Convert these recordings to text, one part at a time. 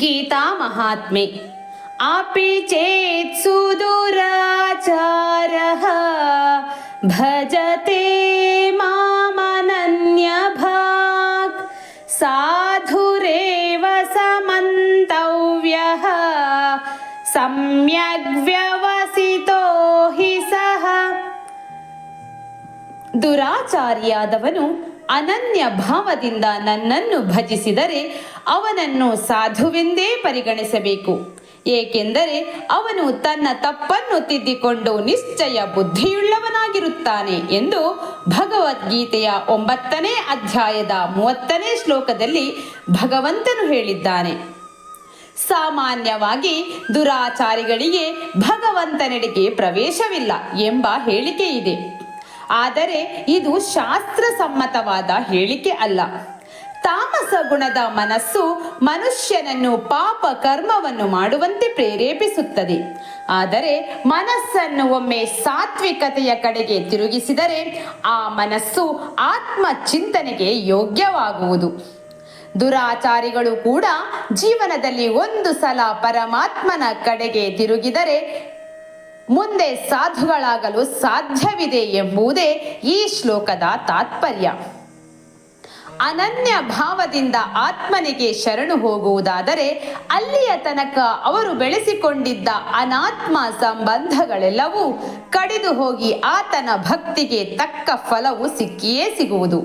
ಗೀತಾ ಮಹಾತ್ಮೆ. अपि चेत् सुदुराचारः भजते मामनन्यभाक् साधुरेव समन्तव्यः सम्यग्व्यवसितो हि सः. ದುರಾಚಾರಿಯಾದವನು ಅನನ್ಯ ಭಾವದಿಂದ ನನ್ನನ್ನು ಭಜಿಸಿದರೆ ಅವನನ್ನು ಸಾಧುವೆಂದೇ ಪರಿಗಣಿಸಬೇಕು. ಏಕೆಂದರೆ ಅವನು ತನ್ನ ತಪ್ಪನ್ನು ತಿದ್ದಿಕೊಂಡು ನಿಶ್ಚಯ ಬುದ್ಧಿಯುಳ್ಳವನಾಗಿರುತ್ತಾನೆ ಎಂದು ಭಗವದ್ಗೀತೆಯ 9ನೇ ಅಧ್ಯಾಯದ 30ನೇ ಶ್ಲೋಕದಲ್ಲಿ ಭಗವಂತನು ಹೇಳಿದ್ದಾನೆ. ಸಾಮಾನ್ಯವಾಗಿ ದುರಾಚಾರಿಗಳಿಗೆ ಭಗವಂತನೆಡೆಗೆ ಪ್ರವೇಶವಿಲ್ಲ ಎಂಬ ಹೇಳಿಕೆ ಇದೆ. ಆದರೆ ಇದು ಶಾಸ್ತ್ರಸಮ್ಮತವಾದ ಹೇಳಿಕೆ ಅಲ್ಲ. ತಾಮಸ ಗುಣದ ಮನಸ್ಸು ಮನುಷ್ಯನನ್ನು ಪಾಪ ಕರ್ಮವನ್ನು ಮಾಡುವಂತೆ ಪ್ರೇರೇಪಿಸುತ್ತದೆ. ಆದರೆ ಮನಸ್ಸನ್ನು ಒಮ್ಮೆ ಸಾತ್ವಿಕತೆಯ ಕಡೆಗೆ ತಿರುಗಿಸಿದರೆ ಆ ಮನಸ್ಸು ಆತ್ಮ ಚಿಂತನೆಗೆ ಯೋಗ್ಯವಾಗುವುದು. ದುರಾಚಾರಿಗಳು ಕೂಡ ಜೀವನದಲ್ಲಿ ಒಂದು ಸಲ ಪರಮಾತ್ಮನ ಕಡೆಗೆ ತಿರುಗಿದರೆ ಮುಂದೆ ಸಾಧುಗಳಾಗಲು ಸಾಧ್ಯವಿದೆ ಎಂಬುದೇ ಈ ಶ್ಲೋಕದ ತಾತ್ಪರ್ಯ. ಅನನ್ಯ ಭಾವದಿಂದ ಆತ್ಮನಿಗೆ ಶರಣು ಹೋಗುವುದಾದರೆ ಅಲ್ಲಿಯ ತನಕ ಅವರು ಬೆಳೆಸಿಕೊಂಡಿದ್ದ ಅನಾತ್ಮ ಸಂಬಂಧಗಳೆಲ್ಲವೂ ಕಡಿದು ಹೋಗಿ ಆತನ ಭಕ್ತಿಗೆ ತಕ್ಕ ಫಲವು ಸಿಕ್ಕಿಯೇ ಸಿಗುವುದು.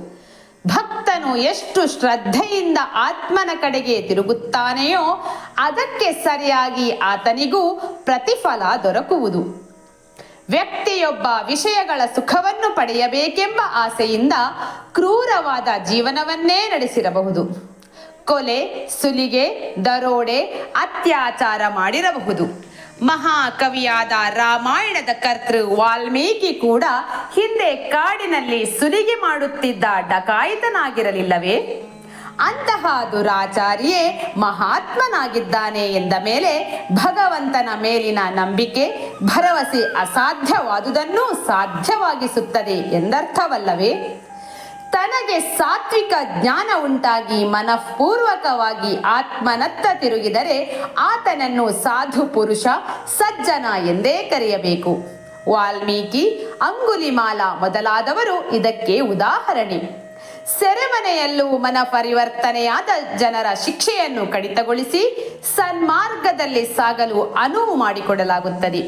ಭಕ್ತನು ಎಷ್ಟು ಶ್ರದ್ಧೆಯಿಂದ ಆತ್ಮನ ಕಡೆಗೆ ತಿರುಗುತ್ತಾನೆಯೋ ಅದಕ್ಕೆ ಸರಿಯಾಗಿ ಆತನಿಗೂ ಪ್ರತಿಫಲ ದೊರಕುವುದು. ವ್ಯಕ್ತಿಯೊಬ್ಬ ವಿಷಯಗಳ ಸುಖವನ್ನು ಪಡೆಯಬೇಕೆಂಬ ಆಸೆಯಿಂದ ಕ್ರೂರವಾದ ಜೀವನವನ್ನೇ ನಡೆಸಿರಬಹುದು. ಕೊಲೆ, ಸುಲಿಗೆ, ದರೋಡೆ, ಅತ್ಯಾಚಾರ ಮಾಡಿರಬಹುದು. ಮಹಾಕವಿಯಾದ ರಾಮಾಯಣದ ಕರ್ತೃ ವಾಲ್ಮೀಕಿ ಕೂಡ ಹಿಂದೆ ಕಾಡಿನಲ್ಲಿ ಸುಲಿಗೆ ಮಾಡುತ್ತಿದ್ದ ಡಕಾಯಿತನಾಗಿರಲಿಲ್ಲವೇ? ಅಂತಹ ದುರಾಚಾರಿಯೇ ಮಹಾತ್ಮನಾಗಿದ್ದಾನೆ ಎಂದ ಮೇಲೆ ಭಗವಂತನ ಮೇಲಿನ ನಂಬಿಕೆ, ಭರವಸೆ ಅಸಾಧ್ಯವಾದುದನ್ನು ಸಾಧ್ಯವಾಗಿಸುತ್ತದೆ ಎಂದರ್ಥವಲ್ಲವೇ? ತನಗೆ ಸಾತ್ವಿಕ ಜ್ಞಾನ ಉಂಟಾಗಿ ಮನಃಪೂರ್ವಕವಾಗಿ ಆತ್ಮನತ್ತ ತಿರುಗಿದರೆ ಆತನನ್ನು ಸಾಧು ಪುರುಷ, ಸಜ್ಜನ ಎಂದೇ ಕರೆಯಬೇಕು. ವಾಲ್ಮೀಕಿ, ಅಂಗುಲಿಮಾಲ ಮೊದಲಾದವರು ಇದಕ್ಕೆ ಉದಾಹರಣೆ. ಸೆರೆಮನೆಯಲ್ಲೂ ಮನ ಪರಿವರ್ತನೆಯಾದ ಜನರ ಶಿಕ್ಷೆಯನ್ನು ಕಡಿತಗೊಳಿಸಿ ಸನ್ಮಾರ್ಗದಲ್ಲಿ ಸಾಗಲು ಅನುವು ಮಾಡಿಕೊಡಲಾಗುತ್ತದೆ.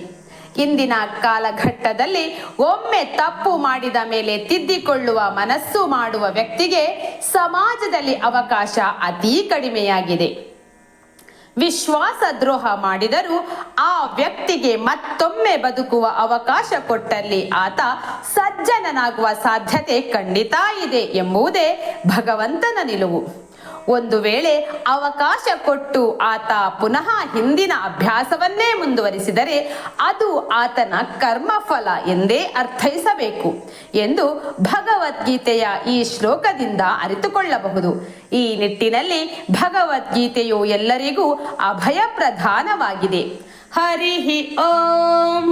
ಇಂದಿನ ಕಾಲಘಟ್ಟದಲ್ಲಿ ಒಮ್ಮೆ ತಪ್ಪು ಮಾಡಿದ ಮೇಲೆ ತಿದ್ದಿಕೊಳ್ಳುವ ಮನಸ್ಸು ಮಾಡುವ ವ್ಯಕ್ತಿಗೆ ಸಮಾಜದಲ್ಲಿ ಅವಕಾಶ ಅತೀ ಕಡಿಮೆಯಾಗಿದೆ. ವಿಶ್ವಾಸ ದ್ರೋಹ ಮಾಡಿದರೂ ಆ ವ್ಯಕ್ತಿಗೆ ಮತ್ತೊಮ್ಮೆ ಬದುಕುವ ಅವಕಾಶ ಕೊಟ್ಟಲ್ಲಿ ಆತ ಸಜ್ಜನನಾಗುವ ಸಾಧ್ಯತೆ ಖಂಡಿತ ಇದೆ ಎಂಬುದೇ ಭಗವಂತನ ನಿಲುವು. ಒಂದು ವೇಳೆ ಅವಕಾಶ ಕೊಟ್ಟು ಆತ ಪುನಃ ಹಿಂದಿನ ಅಭ್ಯಾಸವನ್ನೇ ಮುಂದುವರಿಸಿದರೆ ಅದು ಆತನ ಕರ್ಮಫಲ ಎಂದೇ ಅರ್ಥೈಸಬೇಕು ಎಂದು ಭಗವದ್ಗೀತೆಯ ಈ ಶ್ಲೋಕದಿಂದ ಅರಿತುಕೊಳ್ಳಬಹುದು. ಈ ನಿಟ್ಟಿನಲ್ಲಿ ಭಗವದ್ಗೀತೆಯು ಎಲ್ಲರಿಗೂ ಅಭಯ ಪ್ರಧಾನವಾಗಿದೆ. ಹರಿ ಓಂ.